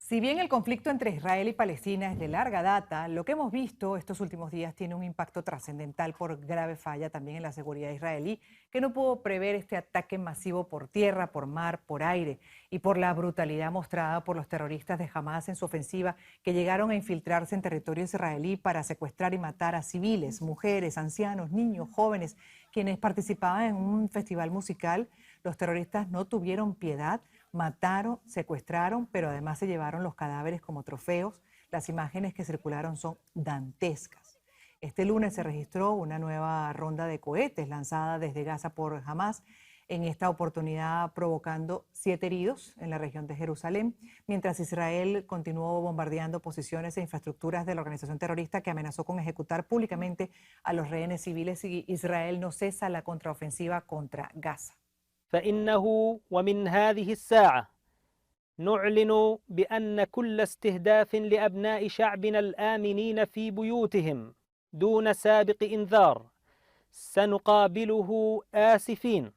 Si bien el conflicto entre Israel y Palestina es de larga data, lo que hemos visto estos últimos días tiene un impacto trascendental por grave falla también en la seguridad israelí, que no pudo prever este ataque masivo por tierra, por mar, por aire, y por la brutalidad mostrada por los terroristas de Hamas en su ofensiva, que llegaron a infiltrarse en territorio israelí para secuestrar y matar a civiles, mujeres, ancianos, niños, jóvenes, quienes participaban en un festival musical. Los terroristas no tuvieron piedad. Mataron, secuestraron, pero además se llevaron los cadáveres como trofeos. Las imágenes que circularon son dantescas. Este lunes se registró una nueva ronda de cohetes lanzada desde Gaza por Hamas, en esta oportunidad provocando 7 heridos en la región de Jerusalén, mientras Israel continuó bombardeando posiciones e infraestructuras de la organización terrorista que amenazó con ejecutar públicamente a los rehenes civiles si Israel no cesa la contraofensiva contra Gaza. فإنه ومن هذه الساعة نعلن بأن كل استهداف لأبناء شعبنا الآمنين في بيوتهم دون سابق إنذار سنقابله آسفين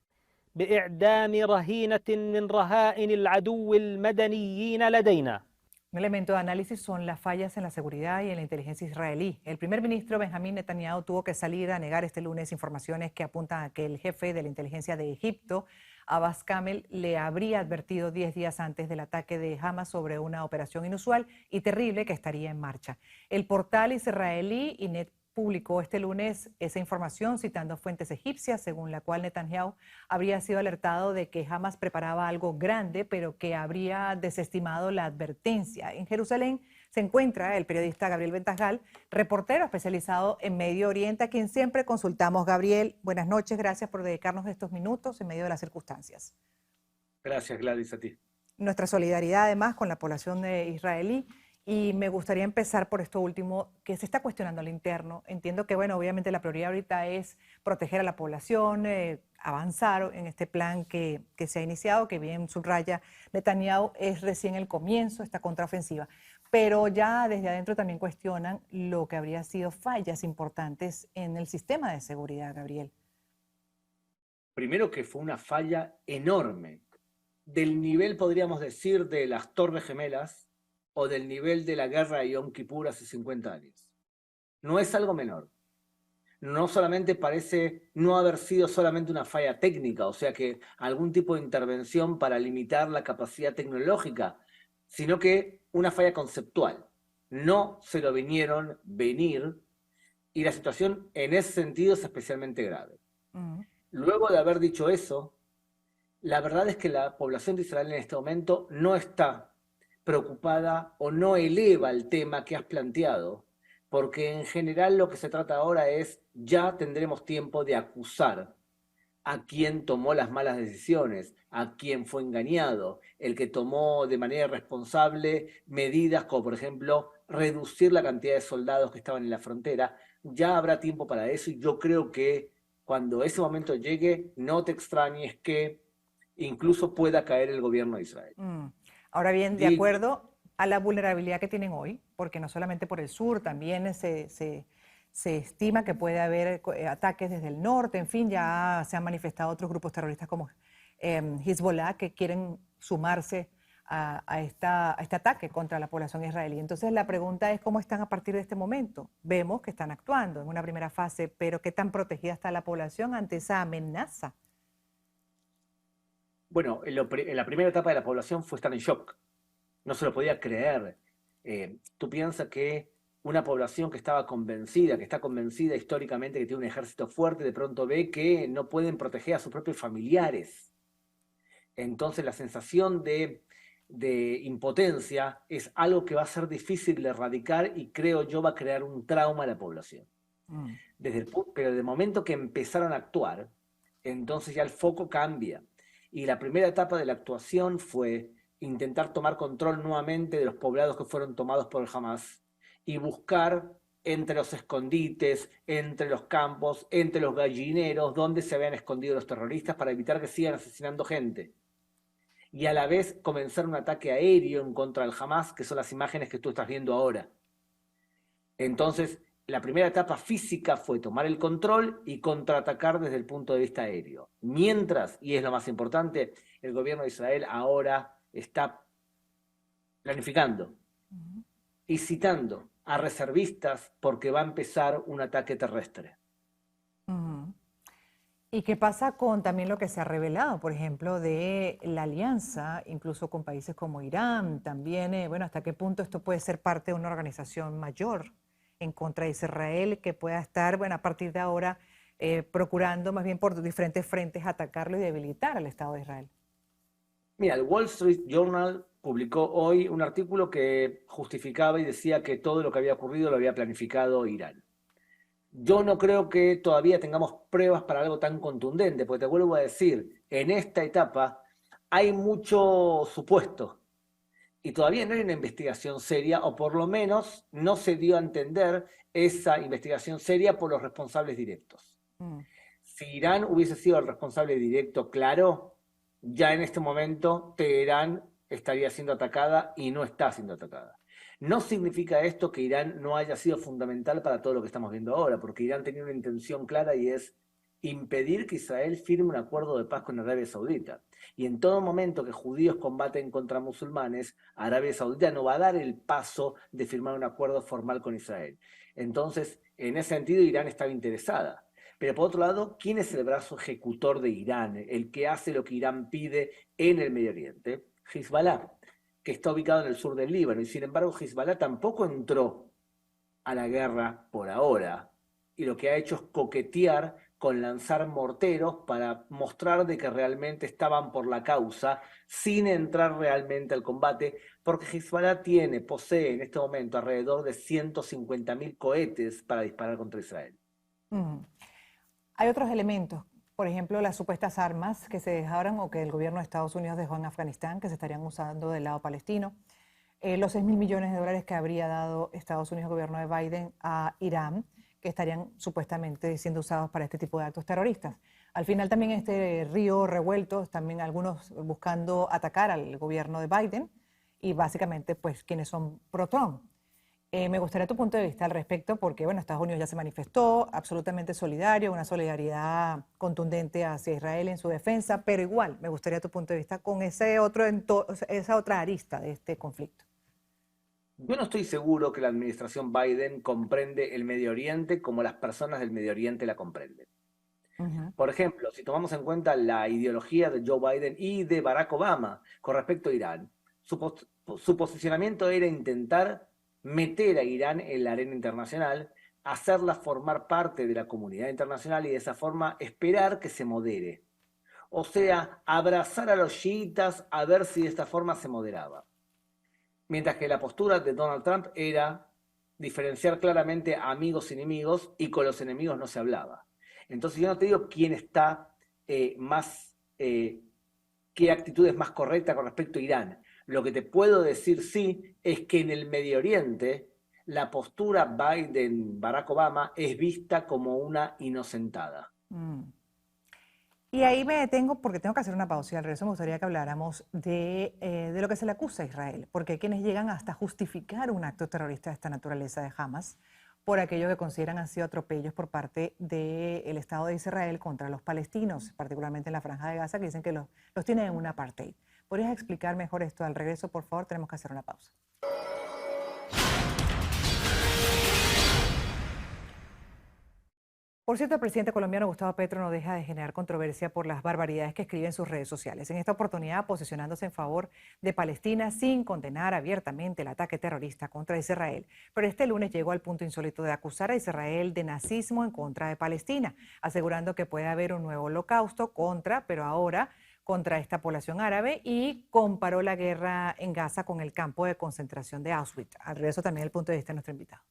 بإعدام رهينة من رهائن العدو المدنيين لدينا. Un elemento de análisis son las fallas en la seguridad y en la inteligencia israelí. El primer ministro Benjamín Netanyahu tuvo que salir a negar este lunes informaciones que apuntan a que el jefe de la inteligencia de Egipto, Abbas Kamel, le habría advertido 10 días antes del ataque de Hamas sobre una operación inusual y terrible que estaría en marcha. El portal israelí Ynet publicó este lunes esa información citando fuentes egipcias, según la cual Netanyahu habría sido alertado de que Hamas preparaba algo grande, pero que habría desestimado la advertencia. En Jerusalén se encuentra el periodista Gabriel Ventajal, reportero especializado en Medio Oriente, a quien siempre consultamos. Gabriel, buenas noches, gracias por dedicarnos estos minutos en medio de las circunstancias. Gracias, Gladys, a ti. Nuestra solidaridad además con la población israelí. Y me gustaría empezar por esto último, que se está cuestionando al interno. Entiendo que, bueno, obviamente la prioridad ahorita es proteger a la población, avanzar en este plan que se ha iniciado, que bien subraya Netanyahu, es recién el comienzo, esta contraofensiva. Pero ya desde adentro también cuestionan lo que habría sido fallas importantes en el sistema de seguridad, Gabriel. Primero que fue una falla enorme, del nivel, podríamos decir, de las Torres Gemelas, o del nivel de la guerra de Yom Kippur hace 50 años. No es algo menor. No solamente parece no haber sido solamente una falla técnica, o sea que algún tipo de intervención para limitar la capacidad tecnológica, sino que una falla conceptual. No se lo vinieron venir y la situación en ese sentido es especialmente grave. Luego de haber dicho eso, la verdad es que la población de Israel en este momento no está preocupada o no eleva el tema que has planteado, porque en general lo que se trata ahora es, ya tendremos tiempo de acusar a quien tomó las malas decisiones, a quien fue engañado, el que tomó de manera irresponsable medidas como, por ejemplo, reducir la cantidad de soldados que estaban en la frontera. Ya habrá tiempo para eso y yo creo que cuando ese momento llegue, no te extrañes que incluso pueda caer el gobierno de Israel. Ahora bien, de acuerdo a la vulnerabilidad que tienen hoy, porque no solamente por el sur, también se estima que puede haber ataques desde el norte, en fin, ya se han manifestado otros grupos terroristas como Hezbollah que quieren sumarse a este ataque contra la población israelí. Entonces la pregunta es cómo están a partir de este momento. Vemos que están actuando en una primera fase, pero ¿qué tan protegida está la población ante esa amenaza? Bueno, en la primera etapa de la población fue estar en shock. No se lo podía creer. Tú piensas que una población que estaba convencida, que está convencida históricamente que tiene un ejército fuerte, de pronto ve que no pueden proteger a sus propios familiares. Entonces la sensación de impotencia es algo que va a ser difícil de erradicar y creo yo va a crear un trauma a la población. Pero desde el momento que empezaron a actuar, entonces ya el foco cambia. Y la primera etapa de la actuación fue intentar tomar control nuevamente de los poblados que fueron tomados por el Hamas y buscar entre los escondites, entre los campos, entre los gallineros, donde se habían escondido los terroristas para evitar que sigan asesinando gente. Y a la vez comenzar un ataque aéreo en contra del Hamas, que son las imágenes que tú estás viendo ahora. Entonces, la primera etapa física fue tomar el control y contraatacar desde el punto de vista aéreo. Mientras, y es lo más importante, el gobierno de Israel ahora está planificando Ujú. y citando a reservistas porque va a empezar un ataque terrestre. Ujú. ¿Y qué pasa con también lo que se ha revelado, por ejemplo, de la alianza, incluso con países como Irán? También, bueno, ¿hasta qué punto esto puede ser parte de una organización mayor en contra de Israel que pueda estar, bueno, a partir de ahora procurando más bien por diferentes frentes atacarlo y debilitar al Estado de Israel? Mira, el Wall Street Journal publicó hoy un artículo que justificaba y decía que todo lo que había ocurrido lo había planificado Irán. Yo no creo que todavía tengamos pruebas para algo tan contundente, porque te vuelvo a decir, en esta etapa hay mucho supuesto y todavía no hay una investigación seria, o por lo menos no se dio a entender esa investigación seria por los responsables directos. Mm. Si Irán hubiese sido el responsable directo, claro, ya en este momento Teherán estaría siendo atacada y no está siendo atacada. No significa esto que Irán no haya sido fundamental para todo lo que estamos viendo ahora, porque Irán tenía una intención clara y es impedir que Israel firme un acuerdo de paz con Arabia Saudita. Y en todo momento que judíos combaten contra musulmanes, Arabia Saudita no va a dar el paso de firmar un acuerdo formal con Israel. Entonces, en ese sentido, Irán estaba interesada. Pero por otro lado, ¿quién es el brazo ejecutor de Irán? El que hace lo que Irán pide en el Medio Oriente. Hezbollah, que está ubicado en el sur del Líbano. Y sin embargo, Hezbollah tampoco entró a la guerra por ahora. Y lo que ha hecho es coquetear con lanzar morteros para mostrar de que realmente estaban por la causa, sin entrar realmente al combate, porque Hezbollah posee en este momento alrededor de 150.000 cohetes para disparar contra Israel. Ujú. Hay otros elementos, por ejemplo, las supuestas armas que se dejaron o que el gobierno de Estados Unidos dejó en Afganistán, que se estarían usando del lado palestino. Los 6.000 millones de dólares que habría dado Estados Unidos, el gobierno de Biden, a Irán, que estarían supuestamente siendo usados para este tipo de actos terroristas. Al final también este río revuelto, también algunos buscando atacar al gobierno de Biden y básicamente pues quienes son pro-Trump. Me gustaría tu punto de vista al respecto porque, bueno, Estados Unidos ya se manifestó absolutamente solidario, una solidaridad contundente hacia Israel en su defensa, pero igual me gustaría tu punto de vista con esa otra arista de este conflicto. Yo no estoy seguro que la administración Biden comprende el Medio Oriente como las personas del Medio Oriente la comprenden. Ujú. Por ejemplo, si tomamos en cuenta la ideología de Joe Biden y de Barack Obama con respecto a Irán, su posicionamiento era intentar meter a Irán en la arena internacional, hacerla formar parte de la comunidad internacional y de esa forma esperar que se modere. O sea, abrazar a los chiitas a ver si de esta forma se moderaba. Mientras que la postura de Donald Trump era diferenciar claramente a amigos y enemigos, y con los enemigos no se hablaba. Entonces yo no te digo quién está más, qué actitud es más correcta con respecto a Irán. Lo que te puedo decir sí es que en el Medio Oriente la postura Biden-Barack Obama es vista como una inocentada. Mm. Y ahí me detengo porque tengo que hacer una pausa y al regreso me gustaría que habláramos de lo que se le acusa a Israel, porque hay quienes llegan hasta justificar un acto terrorista de esta naturaleza de Hamas por aquello que consideran han sido atropellos por parte del Estado de Israel contra los palestinos, particularmente en la Franja de Gaza, que dicen que los tienen en un apartheid. ¿Podrías explicar mejor esto al regreso, por favor? Tenemos que hacer una pausa. Por cierto, el presidente colombiano Gustavo Petro no deja de generar controversia por las barbaridades que escribe en sus redes sociales. En esta oportunidad, posicionándose en favor de Palestina sin condenar abiertamente el ataque terrorista contra Israel. Pero este lunes llegó al punto insólito de acusar a Israel de nazismo en contra de Palestina, asegurando que puede haber un nuevo holocausto pero ahora contra esta población árabe, y comparó la guerra en Gaza con el campo de concentración de Auschwitz. Al regreso también el punto de vista de nuestro invitado.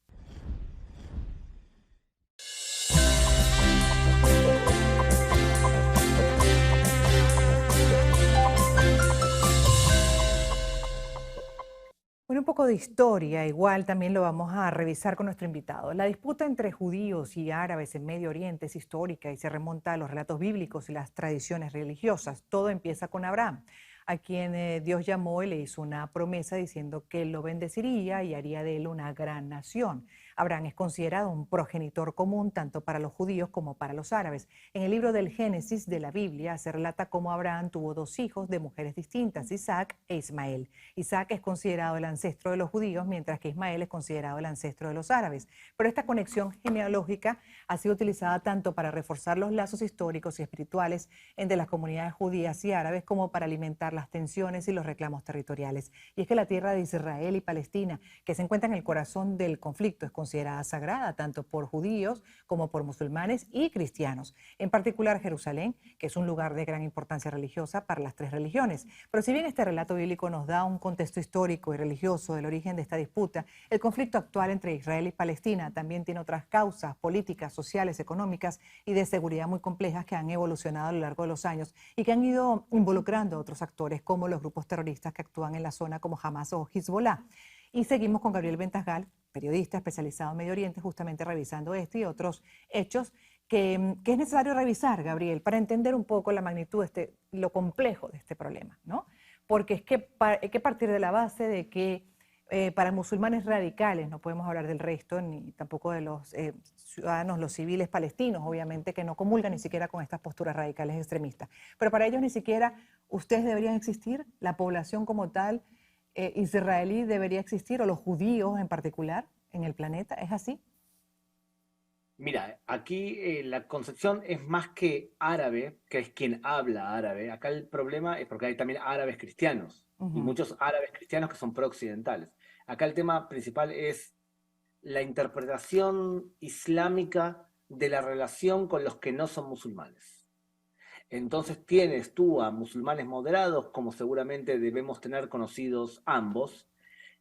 Bueno, un poco de historia, igual también lo vamos a revisar con nuestro invitado. La disputa entre judíos y árabes en Medio Oriente es histórica y se remonta a los relatos bíblicos y las tradiciones religiosas. Todo empieza con Abraham. a quien Dios llamó y le hizo una promesa diciendo que lo bendeciría y haría de él una gran nación. Abraham es considerado un progenitor común tanto para los judíos como para los árabes. En el libro del Génesis de la Biblia se relata cómo Abraham tuvo dos hijos de mujeres distintas, Isaac e Ismael. Isaac es considerado el ancestro de los judíos, mientras que Ismael es considerado el ancestro de los árabes. Pero esta conexión genealógica ha sido utilizada tanto para reforzar los lazos históricos y espirituales entre las comunidades judías y árabes como para alimentar las tensiones y los reclamos territoriales. Y es que la tierra de Israel y Palestina, que se encuentra en el corazón del conflicto, es considerada sagrada tanto por judíos como por musulmanes y cristianos. En particular Jerusalén, que es un lugar de gran importancia religiosa para las tres religiones. Pero si bien este relato bíblico nos da un contexto histórico y religioso del origen de esta disputa, el conflicto actual entre Israel y Palestina también tiene otras causas políticas, sociales, económicas y de seguridad muy complejas que han evolucionado a lo largo de los años y que han ido involucrando a otros actores como los grupos terroristas que actúan en la zona como Hamas o Hezbollah. Y seguimos con Gabriel Ventasgal, periodista especializado en Medio Oriente, justamente revisando esto y otros hechos que es necesario revisar, Gabriel, para entender un poco la magnitud, lo complejo de este problema, ¿no? Porque es que hay que partir de la base de que para musulmanes radicales, no podemos hablar del resto, ni tampoco de los ciudadanos, los civiles palestinos, obviamente, que no comulgan ni siquiera con estas posturas radicales extremistas. Pero para ellos ni siquiera ustedes deberían existir, la población como tal israelí debería existir, o los judíos en particular, en el planeta. ¿Es así? Mira, aquí la concepción es más que árabe, que es quien habla árabe. Acá el problema es porque hay también árabes cristianos y muchos árabes cristianos que son pro-occidentales. Acá el tema principal es la interpretación islámica de la relación con los que no son musulmanes. Entonces tienes tú a musulmanes moderados, como seguramente debemos tener conocidos ambos,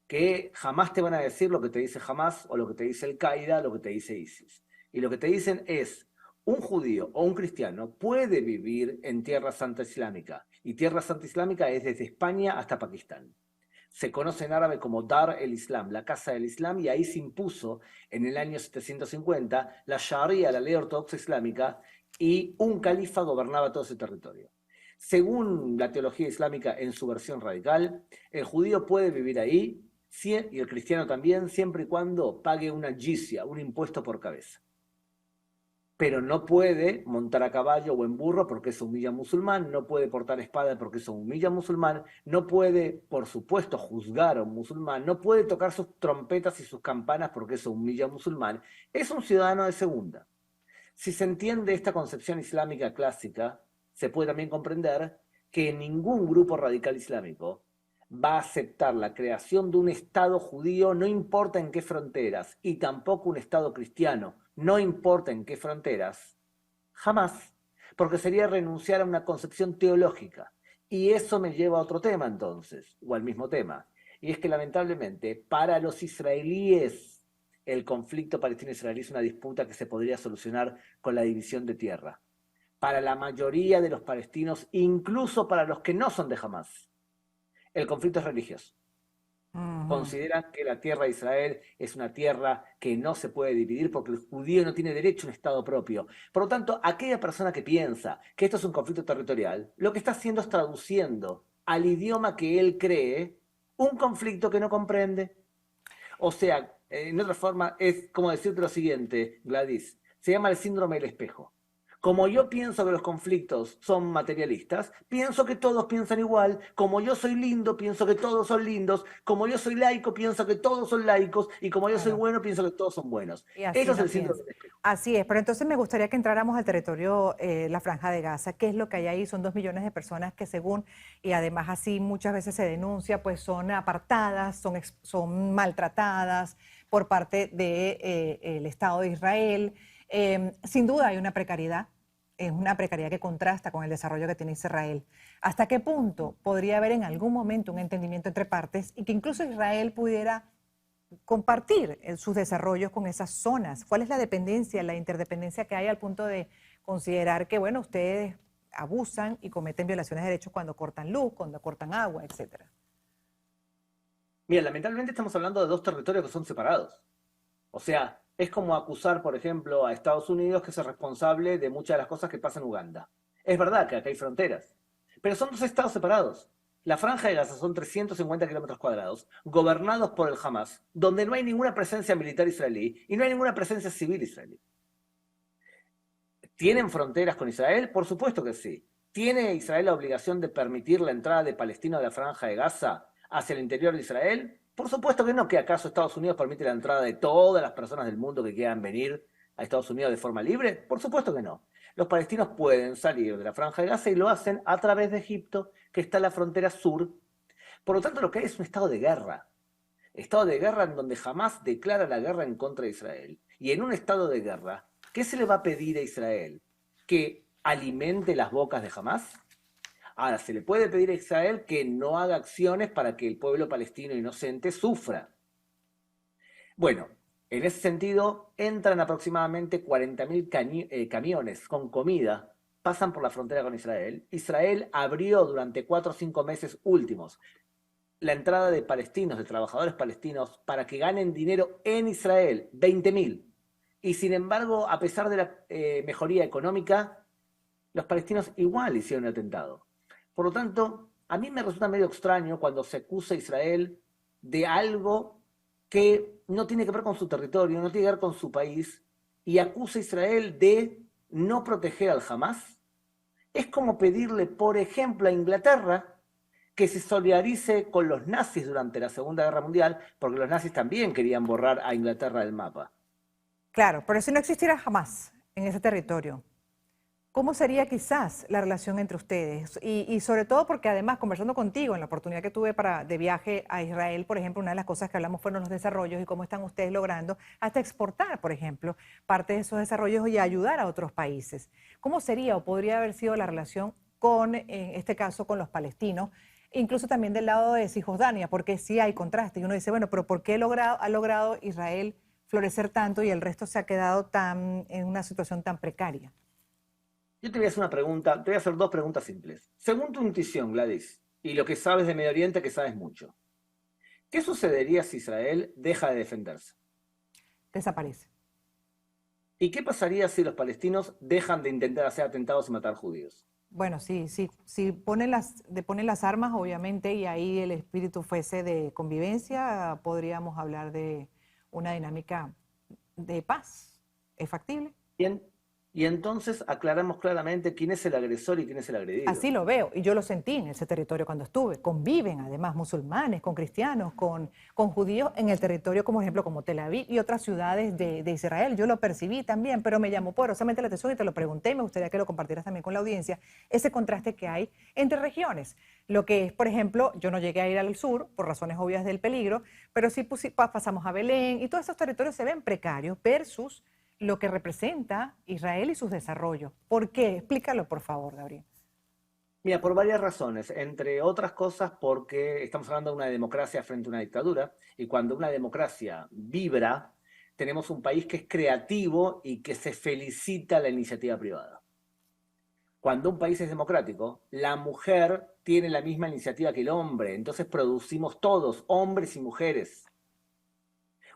que jamás te van a decir lo que te dice Hamas o lo que te dice Al-Qaeda, lo que te dice ISIS. Y lo que te dicen es, un judío o un cristiano puede vivir en Tierra Santa Islámica. Y Tierra Santa Islámica es desde España hasta Pakistán. Se conoce en árabe como Dar el Islam, la casa del Islam, y ahí se impuso en el año 750 la Sharia, la ley ortodoxa islámica, y un califa gobernaba todo ese territorio. Según la teología islámica en su versión radical, el judío puede vivir ahí, y el cristiano también, siempre y cuando pague una jizya, un impuesto por cabeza. Pero no puede montar a caballo o en burro porque eso humilla a musulmán, no puede portar espada porque eso humilla a musulmán, no puede, por supuesto, juzgar a un musulmán, no puede tocar sus trompetas y sus campanas porque eso humilla a musulmán. Es un ciudadano de segunda. Si se entiende esta concepción islámica clásica, se puede también comprender que ningún grupo radical islámico va a aceptar la creación de un Estado judío, no importa en qué fronteras, y tampoco un Estado cristiano, no importa en qué fronteras, jamás, porque sería renunciar a una concepción teológica. Y eso me lleva a otro tema entonces, o al mismo tema, y es que lamentablemente para los israelíes el conflicto palestino-israelí es una disputa que se podría solucionar con la división de tierra. Para la mayoría de los palestinos, incluso para los que no son de Hamas, el conflicto es religioso. Consideran que la tierra de Israel es una tierra que no se puede dividir porque el judío no tiene derecho a un Estado propio. Por lo tanto, aquella persona que piensa que esto es un conflicto territorial, lo que está haciendo es traduciendo al idioma que él cree un conflicto que no comprende. O sea, en otra forma, es como decirte lo siguiente, Gladys, se llama el síndrome del espejo. Como yo pienso que los conflictos son materialistas, pienso que todos piensan igual. Como yo soy lindo, pienso que todos son lindos. Como yo soy laico, pienso que todos son laicos. Y como yo soy bueno, pienso que todos son buenos. Eso es el síndrome del espejo. Así es, pero entonces me gustaría que entráramos al territorio, la Franja de Gaza. ¿Qué es lo que hay ahí? Son 2 millones de personas que según, y además así muchas veces se denuncia, pues son apartadas, son maltratadas por parte del Estado de Israel. Sin duda hay una precariedad, es una precariedad que contrasta con el desarrollo que tiene Israel. ¿Hasta qué punto podría haber en algún momento un entendimiento entre partes y que incluso Israel pudiera compartir sus desarrollos con esas zonas? ¿Cuál es la dependencia, la interdependencia que hay al punto de considerar que, bueno, ustedes abusan y cometen violaciones de derechos cuando cortan luz, cuando cortan agua, etcétera? Mira, lamentablemente estamos hablando de dos territorios que son separados. O sea, es como acusar, por ejemplo, a Estados Unidos que es el responsable de muchas de las cosas que pasan en Uganda. Es verdad que acá hay fronteras, pero son dos estados separados. La Franja de Gaza son 350 kilómetros cuadrados, gobernados por el Hamas, donde no hay ninguna presencia militar israelí y no hay ninguna presencia civil israelí. ¿Tienen fronteras con Israel? Por supuesto que sí. ¿Tiene Israel la obligación de permitir la entrada de palestinos de la Franja de Gaza hacia el interior de Israel? Por supuesto que no. ¿Que acaso Estados Unidos permite la entrada de todas las personas del mundo que quieran venir a Estados Unidos de forma libre? Por supuesto que no. Los palestinos pueden salir de la Franja de Gaza y lo hacen a través de Egipto, que está en la frontera sur. Por lo tanto, lo que hay es un estado de guerra. Estado de guerra en donde jamás declara la guerra en contra de Israel. Y en un estado de guerra, ¿qué se le va a pedir a Israel? ¿Que alimente las bocas de Hamás? Ahora, se le puede pedir a Israel que no haga acciones para que el pueblo palestino inocente sufra. Bueno, en ese sentido, entran aproximadamente 40.000 camiones con comida, pasan por la frontera con Israel. Israel abrió durante 4 o 5 meses últimos la entrada de palestinos, de trabajadores palestinos, para que ganen dinero en Israel, 20.000. Y sin embargo, a pesar de la mejoría económica, los palestinos igual hicieron el atentado. Por lo tanto, a mí me resulta medio extraño cuando se acusa a Israel de algo que no tiene que ver con su territorio, no tiene que ver con su país, y acusa a Israel de no proteger al Hamas. Es como pedirle, por ejemplo, a Inglaterra que se solidarice con los nazis durante la Segunda Guerra Mundial, porque los nazis también querían borrar a Inglaterra del mapa. Claro, pero si no existiera jamás en ese territorio, ¿cómo sería quizás la relación entre ustedes? Y sobre todo porque además, conversando contigo en la oportunidad que tuve de viaje a Israel, por ejemplo, una de las cosas que hablamos fueron los desarrollos y cómo están ustedes logrando hasta exportar, por ejemplo, parte de esos desarrollos y ayudar a otros países. ¿Cómo sería o podría haber sido la relación con, en este caso, con los palestinos? Incluso también del lado de Cisjordania, porque sí hay contraste. Y uno dice, bueno, pero ¿por qué ha logrado Israel florecer tanto y el resto se ha quedado en una situación tan precaria? Yo te voy a hacer una pregunta, te voy a hacer 2 preguntas simples. Según tu intuición, Gladys, y lo que sabes de Medio Oriente, que sabes mucho, ¿qué sucedería si Israel deja de defenderse? Desaparece. ¿Y qué pasaría si los palestinos dejan de intentar hacer atentados y matar judíos? Bueno, sí, sí, si ponen las armas, obviamente, y ahí el espíritu fuese de convivencia, podríamos hablar de una dinámica de paz. ¿Es factible? Bien. Y entonces aclaramos claramente quién es el agresor y quién es el agredido. Así lo veo, y yo lo sentí en ese territorio cuando estuve. Conviven además musulmanes, con cristianos, con judíos en el territorio, como ejemplo, como Tel Aviv y otras ciudades de Israel. Yo lo percibí también, pero me llamó poderosamente la atención y te lo pregunté y me gustaría que lo compartieras también con la audiencia, ese contraste que hay entre regiones. Lo que es, por ejemplo, yo no llegué a ir al sur por razones obvias del peligro, pero sí pasamos a Belén y todos esos territorios se ven precarios versus lo que representa Israel y sus desarrollos. ¿Por qué? Explícalo, por favor, Gabriel. Mira, por varias razones, entre otras cosas porque estamos hablando de una democracia frente a una dictadura, y cuando una democracia vibra, tenemos un país que es creativo y que se felicita la iniciativa privada. Cuando un país es democrático, la mujer tiene la misma iniciativa que el hombre, entonces producimos todos, hombres y mujeres.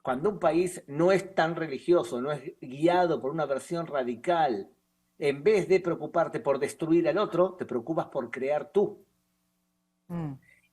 Cuando un país no es tan religioso, no es guiado por una versión radical, en vez de preocuparte por destruir al otro, te preocupas por crear tú.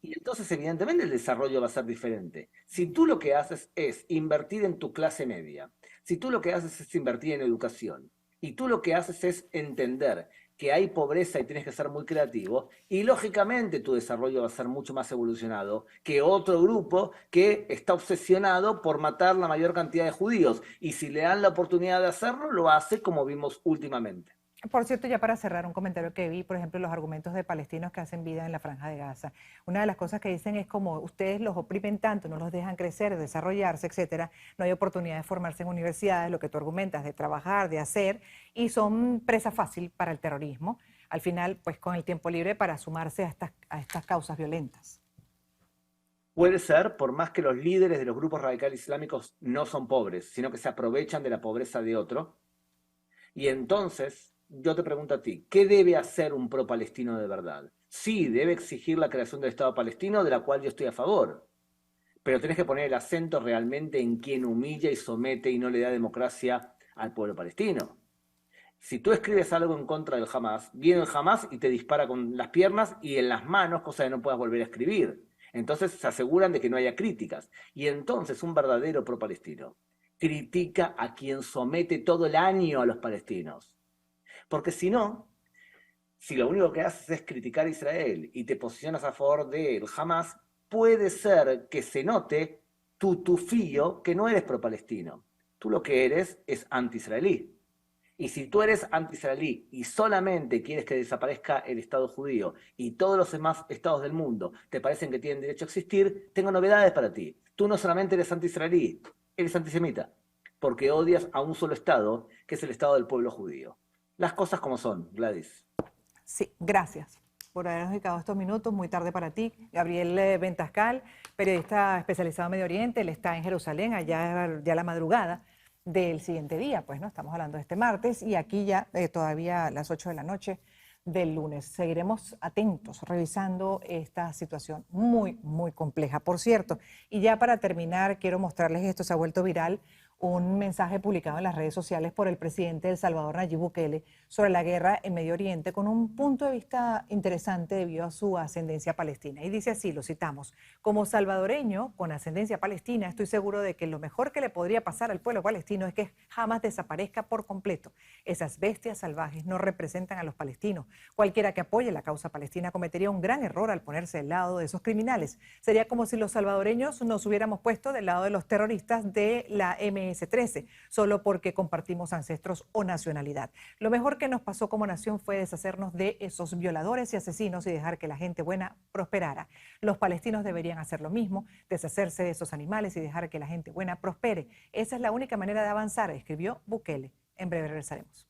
Y entonces, evidentemente, el desarrollo va a ser diferente. Si tú lo que haces es invertir en tu clase media, si tú lo que haces es invertir en educación, y tú lo que haces es entender que hay pobreza y tienes que ser muy creativo, y lógicamente tu desarrollo va a ser mucho más evolucionado que otro grupo que está obsesionado por matar la mayor cantidad de judíos. Y si le dan la oportunidad de hacerlo, lo hace como vimos últimamente. Por cierto, ya para cerrar, un comentario que vi, por ejemplo, los argumentos de palestinos que hacen vida en la Franja de Gaza. Una de las cosas que dicen es como ustedes los oprimen tanto, no los dejan crecer, desarrollarse, etcétera, no hay oportunidad de formarse en universidades, lo que tú argumentas, de trabajar, de hacer, y son presa fácil para el terrorismo, al final, pues con el tiempo libre para sumarse a estas causas violentas. Puede ser, por más que los líderes de los grupos radicales islámicos no son pobres, sino que se aprovechan de la pobreza de otro. Y entonces, yo te pregunto a ti, ¿qué debe hacer un pro-palestino de verdad? Sí, debe exigir la creación del Estado palestino, de la cual yo estoy a favor. Pero tenés que poner el acento realmente en quien humilla y somete y no le da democracia al pueblo palestino. Si tú escribes algo en contra del Hamas, viene el Hamas y te dispara con las piernas y en las manos, cosa que no puedas volver a escribir. Entonces se aseguran de que no haya críticas. Y entonces un verdadero pro-palestino critica a quien somete todo el año a los palestinos. Porque si no, si lo único que haces es criticar a Israel y te posicionas a favor del Hamas, puede ser que se note tu tufillo que no eres pro-palestino. Tú lo que eres es anti-israelí. Y si tú eres anti-israelí y solamente quieres que desaparezca el Estado judío y todos los demás estados del mundo te parecen que tienen derecho a existir, tengo novedades para ti. Tú no solamente eres anti-israelí, eres antisemita, porque odias a un solo Estado, que es el Estado del pueblo judío. Las cosas como son, Gladys. Sí, gracias por habernos dedicado estos minutos, muy tarde para ti. Gabriel Ventascal, periodista especializado en Medio Oriente, él está en Jerusalén, allá ya la madrugada del siguiente día, pues no, estamos hablando de este martes y aquí ya todavía a las 8 de la noche del lunes. Seguiremos atentos, revisando esta situación muy compleja, por cierto. Y ya para terminar, quiero mostrarles esto, se ha vuelto viral, un mensaje publicado en las redes sociales por el presidente de El Salvador, Nayib Bukele, sobre la guerra en Medio Oriente, con un punto de vista interesante debido a su ascendencia palestina. Y dice así, lo citamos: como salvadoreño con ascendencia palestina, estoy seguro de que lo mejor que le podría pasar al pueblo palestino es que jamás desaparezca por completo. Esas bestias salvajes no representan a los palestinos. Cualquiera que apoye la causa palestina cometería un gran error al ponerse del lado de esos criminales. Sería como si los salvadoreños nos hubiéramos puesto del lado de los terroristas de la MS-13, solo porque compartimos ancestros o nacionalidad. Lo mejor que nos pasó como nación fue deshacernos de esos violadores y asesinos y dejar que la gente buena prosperara. Los palestinos deberían hacer lo mismo, deshacerse de esos animales y dejar que la gente buena prospere. Esa es la única manera de avanzar, escribió Bukele. En breve regresaremos.